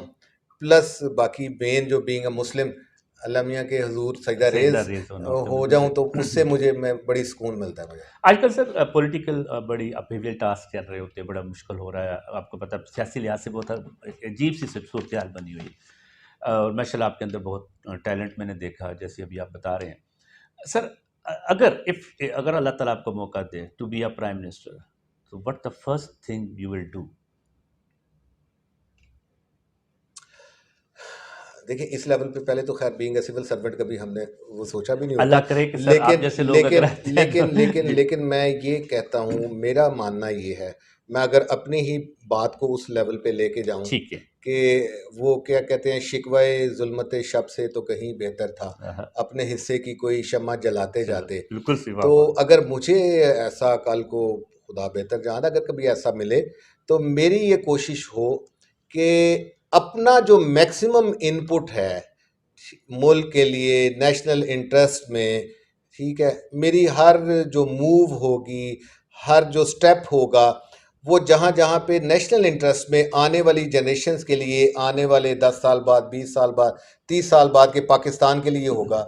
प्लस बाकी मेन जो बीइंग अ मुस्लिम, अल्लाह मियाँ के हुजूर सजदा सजदा रेज रेज होना होता है, हो बिल्कुल जाऊं तो सही। उससे मुझे मैं बड़ी सुकून मिलता है मुझे। आजकल सर पॉलिटिकल बड़ी अपीवियल टास्क चल रहे होते हैं, बड़ा मुश्किल हो रहा है, आपको पता है सियासी लिहाज से बहुत अजीब सी सूरत हाल बनी हुई है। और माशाल्लाह आपके अंदर बहुत टैलेंट मैंने देखा, जैसे अभी आप बता रहे हैं सर। अगर अल्लाह ताला आपको मौका दे to be a prime minister, तो what the first thing you will do? देखिए, इस लेवल पे पहले तो खैर बीइंग अ सिविल सर्वेंट कभी हमने वो सोचा भी नहीं अल्लाह होता। करे कि सर आप लेकिन जैसे लोग अगर लेकिन आते हैं तो लेकिन लेकिन जी लेकिन मैं ये कहता हूँ, मेरा मानना ये है, मैं अगर अपनी ही बात को उस लेवल पे लेके जाऊँ ठीक है। कि वो क्या कहते हैं, शिकवाए ज़ुल्मत शब से तो कहीं बेहतर था, हाँ, अपने हिस्से की कोई शम्मा जलाते चलो जाते। बिल्कुल सही तो बात। अगर मुझे ऐसा कल को, खुदा बेहतर जाने, अगर कभी ऐसा मिले, तो मेरी ये कोशिश हो कि अपना जो मैक्सिमम इनपुट है मुल्क के लिए, नेशनल इंटरेस्ट में, ठीक है, मेरी हर जो मूव होगी, हर जो स्टेप होगा, वो जहाँ जहाँ पे नेशनल इंटरेस्ट में आने वाली जनरेशन्स के लिए, आने वाले 10 साल बाद, 20 साल बाद, 30 साल बाद के पाकिस्तान के लिए होगा।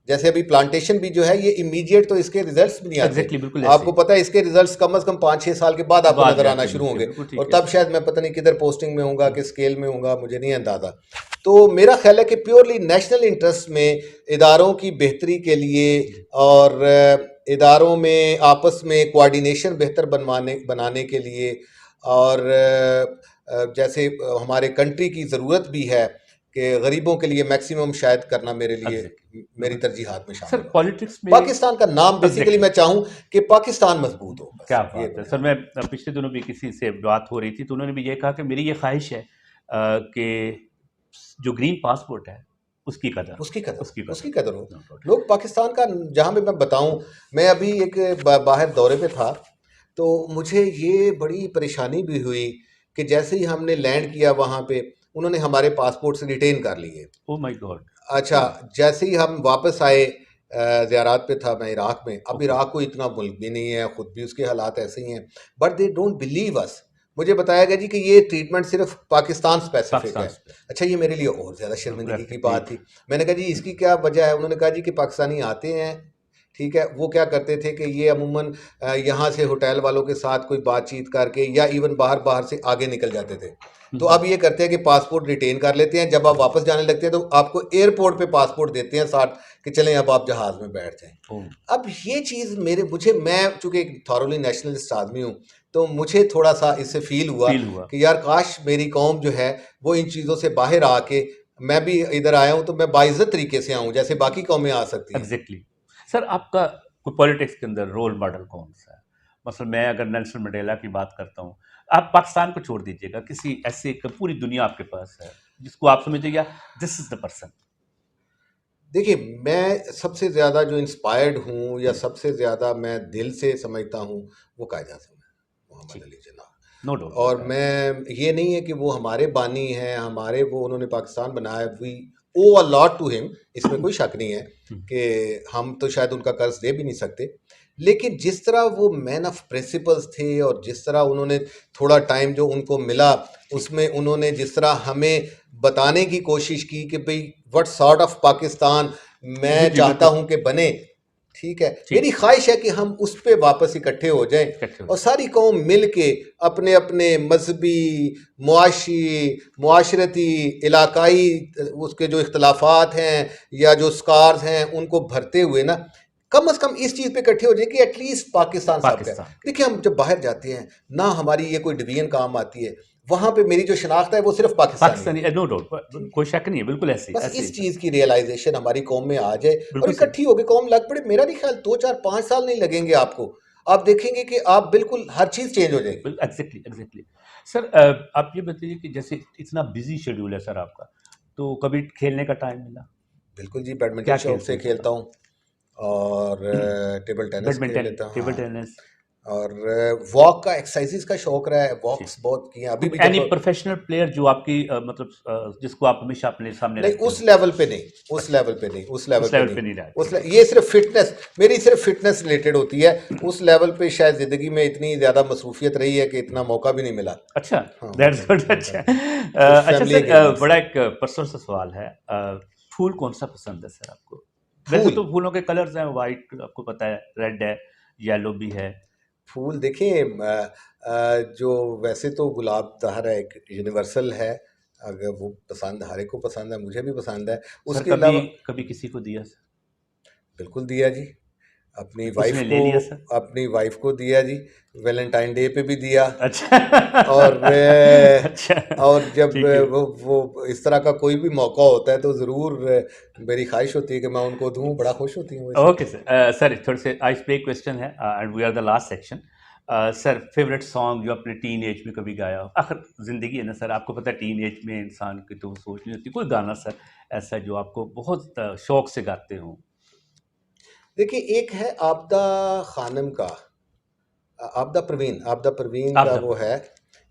जैसे अभी प्लांटेशन भी जो है, ये इमीडिएट तो इसके रिजल्ट्स भी नहीं आते। एग्जैक्टली बिल्कुल ऐसे आपको ही। पता है इसके रिजल्ट्स कम से कम 5-6 साल के बाद आपको बाद नजर आना जाके शुरू मिलते हैं, होंगे, बिल्कुल और ठीक है तब सर। शायद मैं पता नहीं किधर पोस्टिंग में होऊंगा, किस स्केल में होऊंगा, मुझे नहीं अंदाजा। तो मेरा ख्याल है कि प्योरली नेशनल इंटरेस्ट में, इदारों की बेहतरी के लिए, जी और इदारों में आपस में कोऑर्डिनेशन बेहतर बनाने के लिए, और जैसे हमारे कंट्री की ज़रूरत भी है कि गरीबों के लिए मैक्सिमम शायद करना मेरे लिए, एग्जैक्टली मेरी बिल्कुल तरजीहात में सर। शामिल होगा। पॉलिटिक्स में पाकिस्तान का नाम बेसिकली एग्जैक्टली मैं चाहूँ कि पाकिस्तान मजबूत हो, बस क्या ये बात है सर। बुनियाद। मैं पिछले दिनों भी किसी से बात हो रही थी, तो उन्होंने भी ये कहा कि मेरी ये ख्वाहिश है कि जो ग्रीन पासपोर्ट है उसकी कदर हो, उसकी कदर उसकी हो, कदर उसकी कदर हो। हो। No doubt. लोग पाकिस्तान का, जहाँ भी मैं बताऊँ, मैं अभी एक बाहर दौरे पे था, तो मुझे ये बड़ी परेशानी भी हुई कि जैसे ही हमने लैंड किया वहाँ पे, उन्होंने हमारे पासपोर्ट से डिटेन कर लिए। Oh my God. अच्छा, जैसे ही हम वापस आए, ज़ियारत पे था मैं इराक में। अब ओके। इराक कोई इतना मुल्क भी नहीं है, ख़ुद भी उसके हालात ऐसे ही हैं, but they don't believe us. मुझे बताया गया जी कि ये ट्रीटमेंट सिर्फ पाकिस्तान स्पेसिफिक पाकिस्तान है। से अच्छा, ये मेरे लिए और ज़्यादा शर्मिंदगी की प्रैक्टिकली। बात थी। मैंने कहा जी इसकी क्या वजह है? उन्होंने कहा जी कि पाकिस्तानी आते हैं, ठीक है, वो क्या करते थे कि ये अमूमन यहाँ से होटल वालों के साथ कोई बातचीत करके, या इवन बाहर बाहर से आगे निकल जाते थे। तो अब ये करते हैं कि पासपोर्ट रिटेन कर लेते हैं, जब आप वापस जाने लगते हैं तो आपको एयरपोर्ट पे पासपोर्ट देते हैं साथ, कि चलें अब आप जहाज़ में बैठ जाएं। ओ अब ये चीज़ मैं चूंकि एक थॉरली नेशनलिस्ट आदमी हूँ, तो मुझे थोड़ा सा इससे फील हुआ फील हुआ। कि यार काश मेरी कौम जो है वो इन चीज़ों से बाहर आके, मैं भी इधर आया हूँ तो मैं बाइज्जत तरीके से आऊँ जैसे बाकी कौमें आ सकती हैं। Exactly sir. आपका कोई पॉलिटिक्स के अंदर रोल मॉडल कौन सा है? मतलब मैं अगर नेल्सन मंडेला की बात करता हूँ, आप पाकिस्तान को छोड़ दीजिएगा, किसी ऐसे पूरी दुनिया आपके पास है जिसको आप समझिएगा दिस इज द पर्सन। देखिए, मैं सबसे ज़्यादा जो इंस्पायर्ड हूँ या सबसे ज़्यादा मैं दिल से समझता हूँ, वो कायद-ए-आज़म है, मोहम्मद जी, अली जिन्ना। नो डाउट और मैं ये नहीं है कि वो हमारे बानी हैं, हमारे वो उन्होंने पाकिस्तान बनाया, we owe a lot to him, इसमें कोई शक नहीं है कि हम तो शायद उनका कर्ज दे भी नहीं सकते। लेकिन जिस तरह वो मैन ऑफ प्रिंसिपल्स थे और जिस तरह उन्होंने थोड़ा टाइम जो उनको मिला, जी, उसमें उन्होंने जिस तरह हमें बताने की कोशिश की कि भई व्हाट सॉर्ट ऑफ पाकिस्तान जी, मैं जी, चाहता बिल्कुल, हूँ कि बने। ठीक है, जी, मेरी ख्वाहिश है कि हम उस पे वापस इकट्ठे हो जाएं इकट्ठे हो और जाए। सारी कौम मिल के अपने अपने मजहबी, मुआशी, मुआशरती, इलाकाई उसके जो इख्तलाफात हैं या जो स्कार्स हैं उनको भरते हुए ना कम से कम इस चीज़ पे इकट्ठे हो जाए कि एटलीस्ट पाकिस्तान साहब का। पाकिस्तान के देखिए, हम जब बाहर जाते हैं ना, हमारी ये कोई डिवीजन काम आती है, वहाँ पे मेरी जो शनाख्त है वो सिर्फ पाकिस्तानी है। पाकिस्तानी नो डाउट, ठीक है, कोई शक नहीं है, बिल्कुल ऐसे ही बस ऐसे ही इस सर, चीज़ की रियलाइजेशन हमारी कौम में आ जाए और बिल्कुल सही। इकट्ठी होकर कौम लग पड़े। मेरा नहीं ख्याल 2 4 5 साल नहीं लगेंगे आपको, आप देखेंगे कि आप बिल्कुल हर चीज़ चेंज हो जाएगी। Exactly exactly. सर आप ये बताइए कि जैसे इतना बिजी शेड्यूल है सर आपका, तो कभी खेलने का टाइम मिला? बिल्कुल जी, बैडमिंटन क्या शौक खेलते से हैं सर खेलता आप? हूँ और टेबल टेनिस खेल बैडमिंटन, लेता हूँ, टेबल हाँ। टेनिस। और वॉक का, एक्सरसाइजेस का शौक रहा है, जी। वॉक्स बहुत किए हैं। अभी कोई भी एनी जब प्रोफेशनल प्लेयर जो आपकी मतलब जिसको आप हमेशा अपने सामने नहीं, रखते उस हो? लेवल पे नहीं, उस अच्छा, लेवल पे नहीं, उस लेवल उस पे लेवल नहीं। पे नहीं रहा। ठीक है, ये सिर्फ फिटनेस, मेरी सिर्फ फिटनेस रिलेटेड होती है। उस लेवल पे शायद ज़िंदगी में इतनी ज़्यादा मसरूफियत रही है कि इतना मौका भी नहीं मिला। अच्छा, हाँ, दैट्स गुड। मौका अच्छा नहीं मिला, कुछ अच्छा फैमिली सर, के एतबार बड़ा से। एक पर्सनल सा सवाल है। फूल कौन सा पसंद है सर आपको? वैसे फूल तो फूलों के कलर्स हैं, वाइट आपको पता है, रेड है, येलो भी है। फूल देखिए, जो वैसे तो गुलाब तहरा एक यूनिवर्सल है, अगर वो पसंद हर एक को पसंद है, मुझे भी पसंद है। सर उसके कभी अलावा कभी किसी को दिया सर? बिल्कुल दिया जी, अपनी वाइफ उसने ले को, लिया सर? अपनी वाइफ को दिया जी, वैलेंटाइन डे पे भी दिया। अच्छा और अच्छा, और जब ठीक है। वो इस तरह का कोई भी मौका होता है तो ज़रूर मेरी ख्वाहिश होती है कि मैं उनको दूं, बड़ा खुश होती हूँ वैसे। ओके सर, सर थोड़े से आइस ब्रेक क्वेश्चन है and we are the last section. Sir favourite song जो अपने टीन एज में कभी गाया हो? आखिर जिंदगी है ना सर, आपको पता है टीन एज में इंसान की तो सोच नहीं होती। कोई गाना सर ऐसा जो आपको बहुत शौक से गाते हो? देखिए, एक है आपदा खानम का, आपदा परवीन आप का द वो है,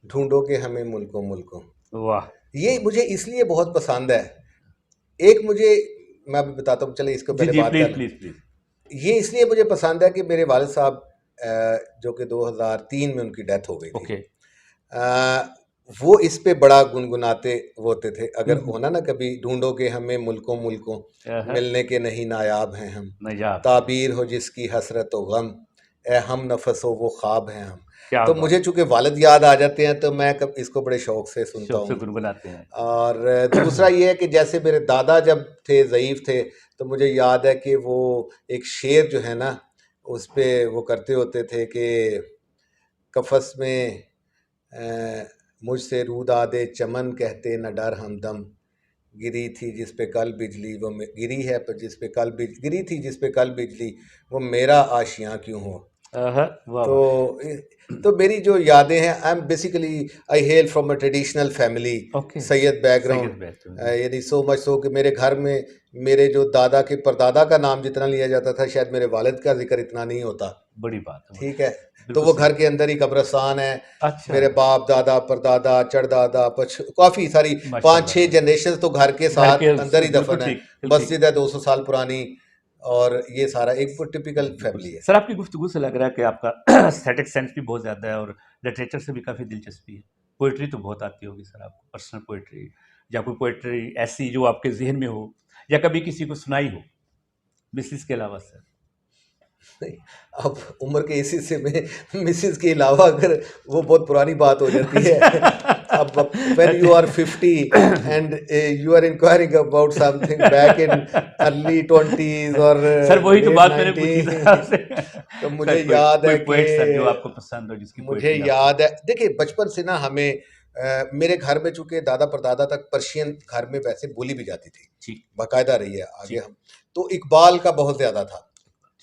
ढूंढो के हमें मुल्कों मुल्कों। वाह ये वाह। मुझे इसलिए बहुत पसंद है। एक मुझे, मैं अभी बताता हूँ, चलिए इसको जी पहले जी, बात कर प्लीज लें। Please please. ये इसलिए मुझे पसंद है कि मेरे वालिद साहब, जो कि 2003 में उनकी डेथ हो गई थी, ओके। अ, वो इस पे बड़ा गुनगुनाते होते थे, अगर होना ना कभी, ढूंढोगे हमें मुल्कों मुल्कों, मिलने के नहीं नायाब हैं हम, नजाब है। ताबीर हो जिसकी हसरत व गम, ए हम नफस हो वो ख्वाब हैं हम। क्या तो बात मुझे चूंकि वालिद याद आ जाते हैं तो मैं कब इसको बड़े शौक से है, सुनता शौक से हूँ। गुनगुनाते हैं। और दूसरा ये है कि जैसे मेरे दादा जब थे, ज़ईफ़ थे, तो मुझे याद है कि वो एक शेर जो है ना, उस पे वो करते होते थे कि कफ़स में मुझसे रूदादे चमन कहते न डर हमदम, गिरी थी जिस पे कल बिजली वो गिरी है पर जिस पे कल गिरी थी जिस पे कल बिजली, वो मेरा आशियाँ क्यों हो। वाह तो वाह। तो मेरी जो यादें हैं, I am basically, I hello from a traditional family, okay. Syed background. Syed Betul. यानी सो मच सो कि मेरे घर में मेरे जो दादा के परदादा का नाम जितना लिया जाता था, शायद मेरे वालिद का जिक्र इतना नहीं होता। बड़ी बात है, ठीक है, तो बिल्कुल वो सही। घर के अंदर ही कब्रिस्तान है। अच्छा। मेरे बाप दादा परदादा चड़दादा काफ़ी सारी, पाँच माशाल्लाह छः माशाल्लाह। जनरेशन तो घर के घर के साथ अंदर ही बिल्कुल दफन है। ठीक, बिल्कुल ठीक। मस्जिद है 200 साल पुरानी, और ये सारा एक टिपिकल बिल्कुल फैमिली सही है। सर, आपकी गुफ्तगू से लग रहा है कि आपका एस्थेटिक सेंस भी बहुत ज़्यादा है और लिटरेचर से भी काफ़ी दिलचस्पी है। पोइट्री तो बहुत आती होगी सर आपको, पर्सनल पोइट्री या कोई पोइट्री ऐसी जो आपके जहन में हो या कभी किसी को सुनाई हो, मिसिस के अलावा सर? नहीं, अब उम्र के इसी से में मिसेस के अलावा अगर वो बहुत पुरानी बात हो जाती है। अच्छा अब when you are 50 and you are inquiring about something back in early 20s और सर वही तो लेट बात मैंने पूछी सर 90, आपसे। तो सर मुझे कोई याद कोई है कि पोएट सर जो आपको पसंद हो, जिसकी मुझे पोएट्री आपको? याद है, देखिए बचपन से ना हमें, मेरे घर में चूंकि दादा परदादा तक पर्शियन घर में वैसे बोली भी जाती थी, ठीक बाकायदा रही है आगे ठीक हम, तो इकबाल का बहुत ज़्यादा था।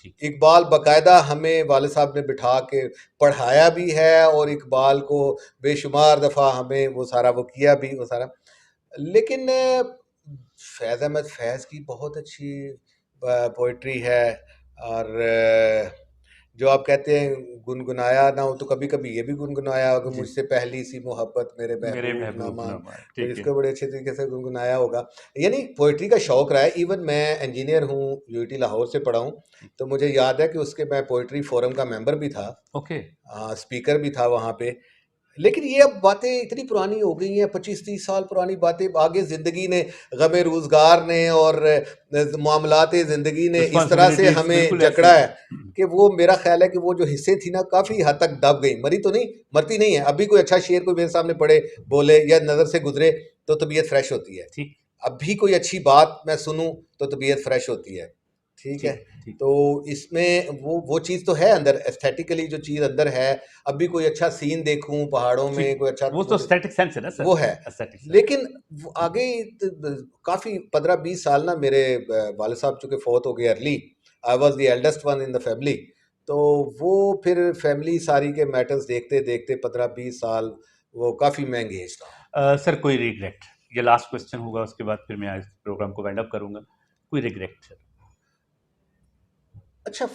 ठीक। इकबाल बाकायदा हमें वालिद साहब ने बिठा के पढ़ाया भी है, और इकबाल को बेशुमार दफ़ा हमें वो सारा वो किया भी, वो सारा। लेकिन फैज़ अहमद फैज़ की बहुत अच्छी पोइट्री है। और जो आप कहते हैं गुनगुनाया ना हो तो कभी कभी ये भी गुनगुनाया होगा, जी, मुझसे पहली सी मोहब्बत मेरे मेरे महबूब ना महबूब मान। नवाज, तो ठीक है। इसको बड़े अच्छे तरीके से गुनगुनाया होगा। यानी पोइट्री का शौक रहा है। इवन मैं इंजीनियर हूँ, यूआईटी लाहौर से पढ़ा हूँ। तो मुझे याद है कि उसके मैं पोइट्री फोरम का मेंबर भी था, ओके। स्पीकर भी था वहाँ पे। लेकिन ये अब बातें इतनी पुरानी हो गई हैं, 25-30 साल पुरानी बातें। आगे ज़िंदगी ने, गमे रोज़गार ने और मामलात ज़िंदगी ने इस तरह से रिस्पॉन्सिबिलिटीज हमें बिल्कुल ऐसे। जकड़ा है कि वो, मेरा ख्याल है कि वो जो हिस्से थी ना, काफ़ी हद तक दब गई। मरी तो नहीं, मरती नहीं है। अभी कोई अच्छा शेर कोई मेरे सामने पढ़े, बोले या नज़र से गुजरे तो तबीयत फ्रेश होती है। ठीक, अभी कोई अच्छी बात मैं सुनूं तो तबीयत फ्रेश होती है। ठीक है। ठीक, ठीक। तो इसमें वो चीज़ तो है अंदर, एस्थेटिकली जो चीज़ अंदर है। अभी कोई अच्छा सीन देखूं पहाड़ों ठीक, में, कोई अच्छा वो तो स्टैटिक सेंस है ना सर, वो है। Aesthetic sense. लेकिन आगे काफ़ी 15-20 साल ना, मेरे वाले साहब चूंकि फौत हो गए early, I was the eldest one in the family. तो वो फिर फैमिली सारी के मैटर्स देखते देखते 15-20 साल वो काफ़ी मैं एंगेज था। सर कोई रिग्रेट, ये लास्ट क्वेश्चन होगा, उसके बाद फिर मैं आज प्रोग्राम को वाइंड अप करूंगा। कोई रिग्रेट सर? अच्छा,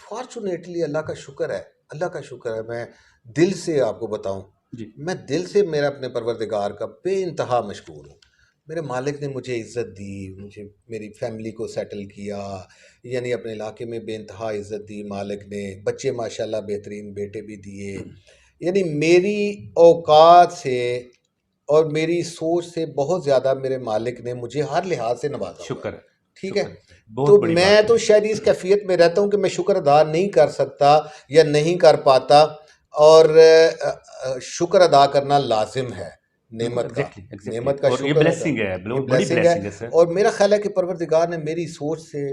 फॉर्चुनेटली अल्लाह का शुक्र है, अल्लाह का शुक्र है। मैं दिल से आपको बताऊं, जी, मैं दिल से मेरा अपने परवरदिगार का बेइंतहा मशकूर हूँ। मेरे मालिक ने मुझे इज़्ज़त दी, मुझे मेरी फैमिली को सेटल किया, यानी अपने इलाके में बेइंतहा इज़्ज़त दी मालिक ने। बच्चे माशाल्लाह बेहतरीन बेटे भी दिए। यानी मेरी औकात से और मेरी सोच से बहुत ज़्यादा मेरे मालिक ने मुझे हर लिहाज से नवाजा हुआ है। शुक्र है, ठीक है। शुक्र है, बहुत तो बड़ी बात मैं है। तो शायद इस कैफियत में रहता हूँ कि मैं शुक्र अदा नहीं कर सकता या नहीं कर पाता। और शुक्र अदा करना लाजिम है बिल्कुल, नेमत का। एग्जैक्टली, एग्जैक्टली, नेमत का और ये शुक्र अदा, ब्लेसिंग है, ये बहुत बड़ी ब्लेसिंग है। ब्लेसिंग है सर। और मेरा ख्याल है कि परवरदिगार ने मेरी सोच से,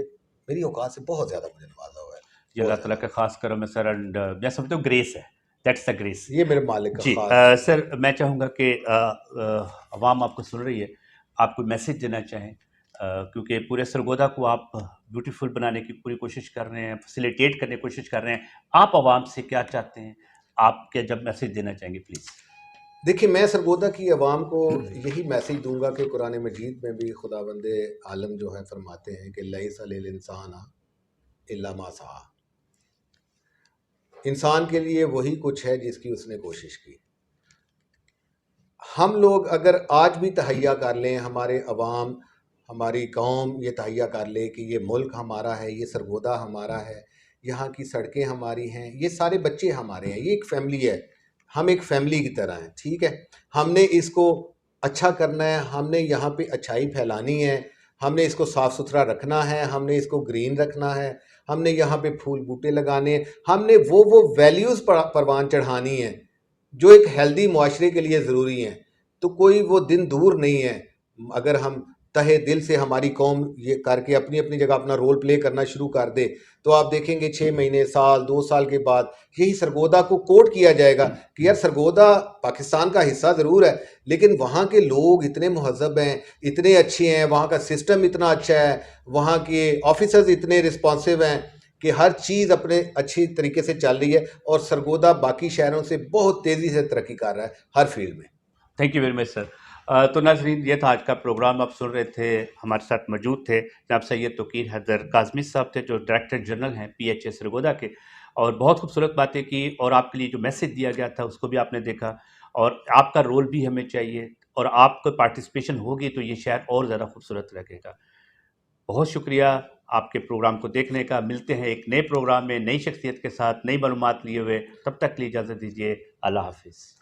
मेरी औकात से बहुत ज़्यादा मुझे नवाजा हुआ है, ये बहुत अल्लाह ताला ज़्यादा। का खास करम है सर, एंड मैं समझता हूँ ग्रेस है, दैट्स द ग्रेस। ये मेरे मालिक का जी, खास करम सर मैं चाहूँगा कि अवाम आपको सुन रही है, आप कोई मैसेज देना चाहें, क्योंकि पूरे सरगोदा को आप ब्यूटीफुल बनाने की पूरी कोशिश कर रहे हैं, फैसिलिटेट करने की कोशिश कर रहे हैं। आप अवाम से क्या चाहते हैं, आप क्या जब मैसेज देना चाहेंगे प्लीज़? देखिए, मैं सरगोदा की आवाम को यही मैसेज दूंगा कि कुरान मजीद में भी खुदावंदे आलम जो है फरमाते हैं कि लैसा लिल इंसान इल्ला मा सआ। इंसान के लिए वही कुछ है जिसकी उसने कोशिश की। हम लोग अगर आज भी तहैया कर लें, हमारे अवाम, हमारी कौम ये तहैया कर ले कि ये मुल्क हमारा है, ये सरगोदा हमारा है, यहाँ की सड़कें हमारी हैं, ये सारे बच्चे हमारे हैं, ये एक फैमिली है, हम एक फैमिली की तरह हैं। ठीक है। हमने इसको अच्छा करना है, हमने यहाँ पे अच्छाई फैलानी है, हमने इसको साफ़ सुथरा रखना है, हमने इसको ग्रीन रखना है, हमने यहाँ पे फूल बूटे लगाने हैं, हमने वो वैल्यूज़ परवान चढ़ानी है जो एक हेल्दी मुआशरे के लिए ज़रूरी हैं। तो कोई वो दिन दूर नहीं है, अगर हम तहे दिल से हमारी कौम ये करके अपनी अपनी जगह अपना रोल प्ले करना शुरू कर दे, तो आप देखेंगे 6 महीने, साल, 2 साल के बाद यही सरगोदा को कोट किया जाएगा कि यार सरगोदा पाकिस्तान का हिस्सा ज़रूर है, लेकिन वहाँ के लोग इतने महज़ब हैं, इतने अच्छे हैं, वहाँ का सिस्टम इतना अच्छा है, वहाँ के ऑफिसर्स इतने रिस्पॉन्सिव हैं कि हर चीज़ अपने अच्छी तरीके से चल रही है। और सरगोदा बाकी शहरों से बहुत तेज़ी से तरक्की कर रहा है हर फील्ड में। Thank you very much sir. तो नाजरीन, ये था आज का प्रोग्राम, आप सुन रहे थे, हमारे साथ मौजूद थे जनाब सैयद तोकीर हैदर काज़मी साहब थे, जो डायरेक्टर जनरल हैं PHA सरगोदा के, और बहुत खूबसूरत बातें की, और आपके लिए जो मैसेज दिया गया था उसको भी आपने देखा, और आपका रोल भी हमें चाहिए, और आपको पार्टिसिपेशन होगी तो ये शहर और ज़्यादा खूबसूरत लगेगा। बहुत शुक्रिया आपके प्रोग्राम को देखने का। मिलते हैं एक नए प्रोग्राम में, नई शख्सियत के साथ, नई मालूमात लिए हुए। तब तक के लिए इजाज़त दीजिए। अल्लाह हाफिज़।